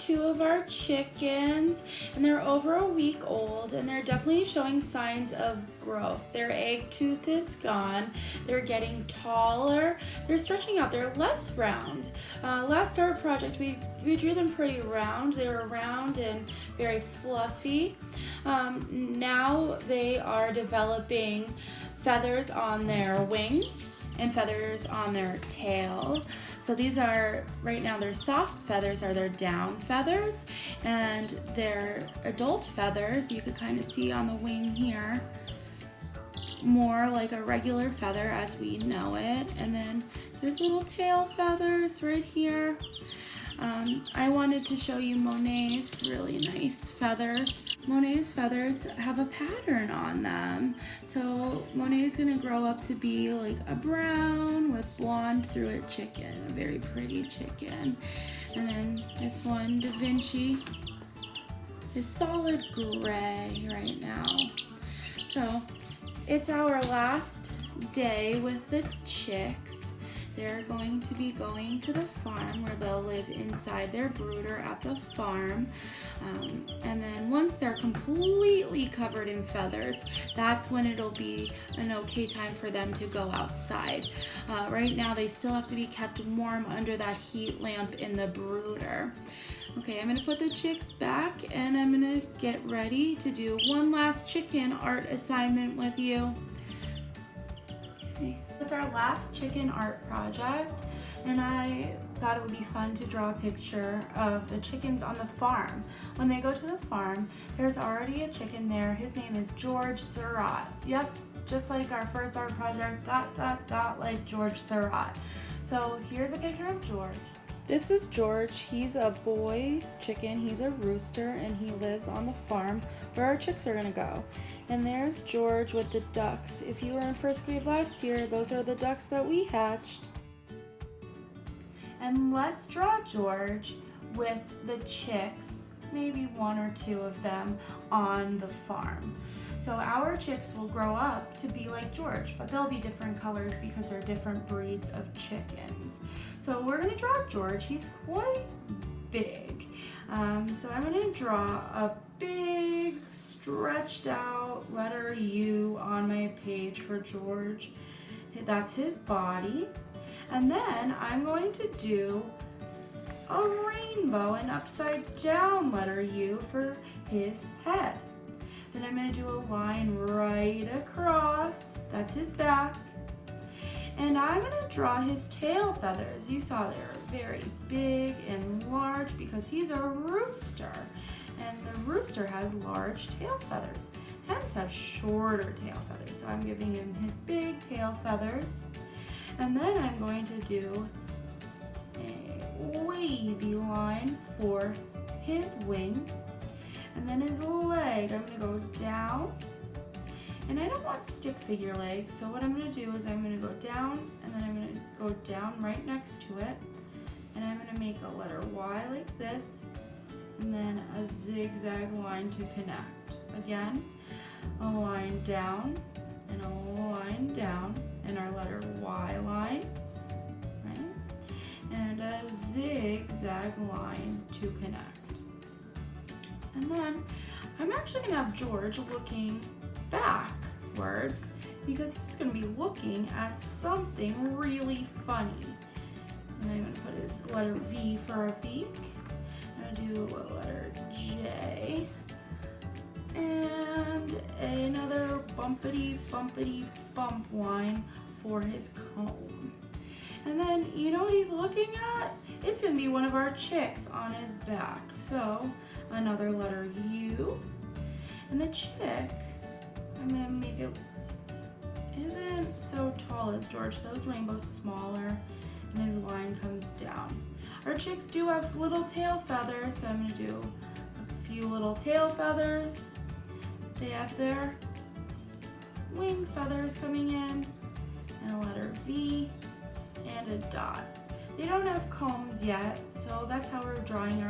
two of our chickens, and they're over a week old, and they're definitely showing signs of growth. Their egg tooth is gone. They're getting taller. They're stretching out. They're less round. Last art project, we drew them pretty round. They were round and very fluffy. Now they are developing feathers on their wings and feathers on their tail. So these are, right now, their soft feathers are their down feathers, and their adult feathers, you could kind of see on the wing here, more like a regular feather as we know it. And then there's little tail feathers right here. I wanted to show you Monet's really nice feathers. Monet's feathers have a pattern on them. So Monet's gonna grow up to be like a brown with blonde through it chicken, a very pretty chicken. And then this one, Da Vinci, is solid gray right now. So it's our last day with the chicks. They're going to be going to the farm where they'll live inside their brooder at the farm. And then once they're completely covered in feathers, that's when it'll be an okay time for them to go outside. Right now they still have to be kept warm under that heat lamp in the brooder. Okay, I'm gonna put the chicks back and I'm gonna get ready to do one last chicken art assignment with you. Okay. It's our last chicken art project, and I thought it would be fun to draw a picture of the chickens on the farm. When they go to the farm, there's already a chicken there. His name is George Surratt. Yep, just like our first art project, ... like George Surratt. So here's a picture of George. This is George. He's a boy chicken. He's a rooster, and he lives on the farm where our chicks are gonna go. And there's George with the ducks. If you were in first grade last year, those are the ducks that we hatched. And let's draw George with the chicks, maybe one or two of them, on the farm. So our chicks will grow up to be like George, but they'll be different colors because they're different breeds of chickens. So we're gonna draw George. He's quite big. So I'm gonna draw a big stretched out letter U on my page for George. That's his body. And then I'm going to do a rainbow, an upside down letter U for his head. Then I'm going to do a line right across. That's his back. And I'm going to draw his tail feathers. You saw they're very big and large because he's a rooster. And the rooster has large tail feathers. Hens have shorter tail feathers. So I'm giving him his big tail feathers. And then I'm going to do a wavy line for his wing. And then his leg, I'm gonna go down. And I don't want stick figure legs, so what I'm gonna do is I'm gonna go down, and then I'm gonna go down right next to it. And I'm gonna make a letter Y like this, and then a zigzag line to connect. Again, a line down, and a line down, and our letter Y line, right? And a zigzag line to connect. And then I'm actually gonna have George looking backwards because he's gonna be looking at something really funny. And I'm gonna put his letter V for a beak. I'm gonna do a letter J. And another bumpity bump line for his comb. And then, you know what he's looking at? It's gonna be one of our chicks on his back. So, another letter U. And the chick, I'm gonna make it, isn't so tall as George, so his rainbow's smaller, and his line comes down. Our chicks do have little tail feathers, so I'm gonna do a few little tail feathers. They have their wing feathers coming in, and a letter V, and a dot. They don't have combs yet, so that's how we're drawing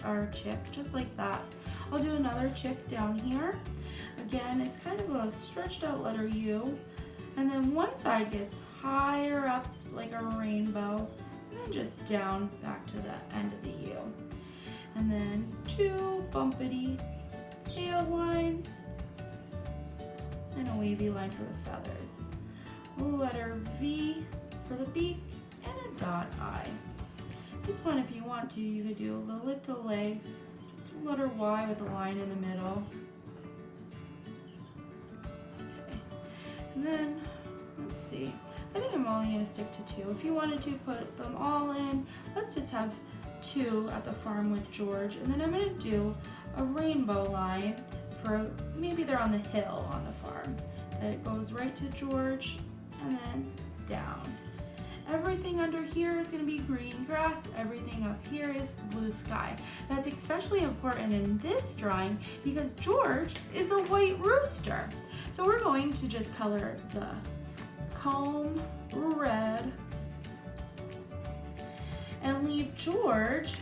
our chick, just like that. I'll do another chick down here. Again, it's kind of a stretched out letter U, and then one side gets higher up like a rainbow, and then just down back to the end of the U. and then 2 bumpity tail lines, and a wavy line for the feathers. A letter V for the beak, and a dot eye. This one, if you want to, you could do the little legs, just a letter Y with a line in the middle. Okay, and then, let's see. I think I'm only going to stick to 2. If you wanted to put them all in, let's just have 2 at the farm with George, and then I'm going to do a rainbow line for, maybe they're on the hill on the farm. It goes right to George and then down. Everything under here is going to be green grass. Everything up here is blue sky. That's especially important in this drawing because George is a white rooster. So we're going to just color the comb red and leave George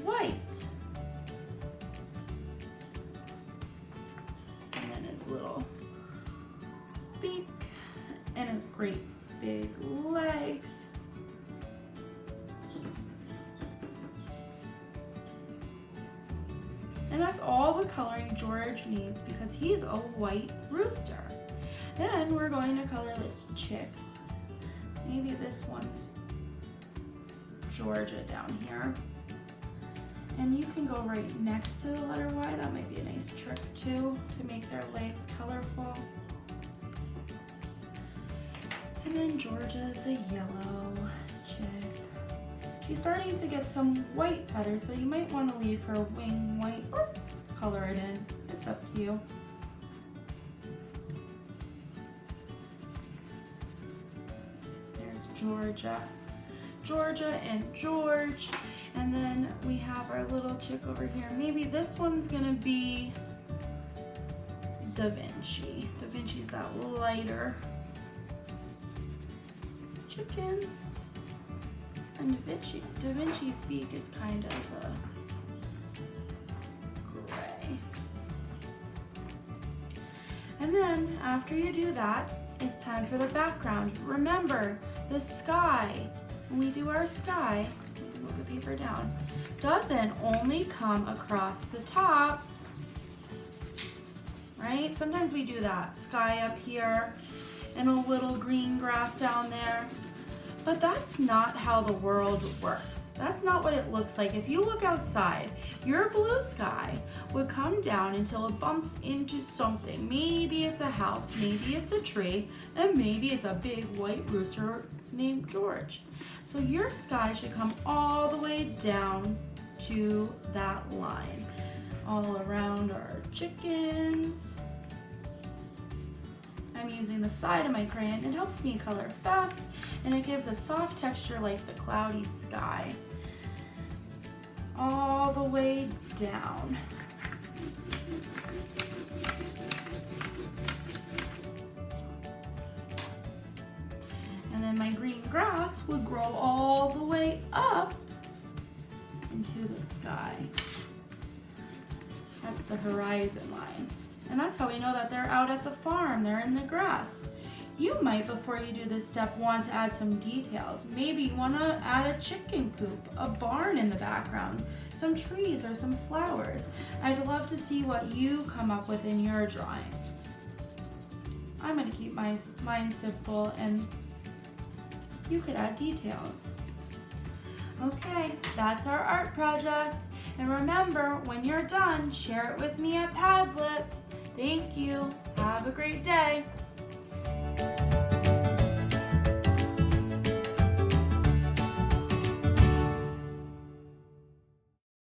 white. And then his little beak and his great big legs. And that's all the coloring George needs because he's a white rooster. Then we're going to color the chicks. Maybe this one's Georgia down here. And you can go right next to the letter Y. That might be a nice trick too, to make their legs colorful. And then Georgia's a yellow chick. She's starting to get some white feathers, so you might want to leave her wing white or color it in. It's up to you. There's Georgia. Georgia and George. And then we have our little chick over here. Maybe this one's gonna be Da Vinci. Da Vinci's that lighter chicken. And Da Vinci's beak is kind of gray. And then after you do that, it's time for the background. Remember, the sky, when we do our sky, move the paper down, doesn't only come across the top, right? Sometimes we do that, sky up here and a little green grass down there. But that's not how the world works. That's not what it looks like. If you look outside, your blue sky would come down until it bumps into something. Maybe it's a house, maybe it's a tree, and maybe it's a big white rooster named George. So your sky should come all the way down to that line. All around our chickens. I'm using the side of my crayon. It helps me color fast and it gives a soft texture like the cloudy sky. All the way down. And then my green grass would grow all the way up into the sky. That's the horizon line. And that's how we know that they're out at the farm, they're in the grass. You might, before you do this step, want to add some details. Maybe you want to add a chicken coop, a barn in the background, some trees or some flowers. I'd love to see what you come up with in your drawing. I'm going to keep mine simple and you could add details. Okay, that's our art project. And remember, when you're done, share it with me at Padlet. Thank you. Have a great day.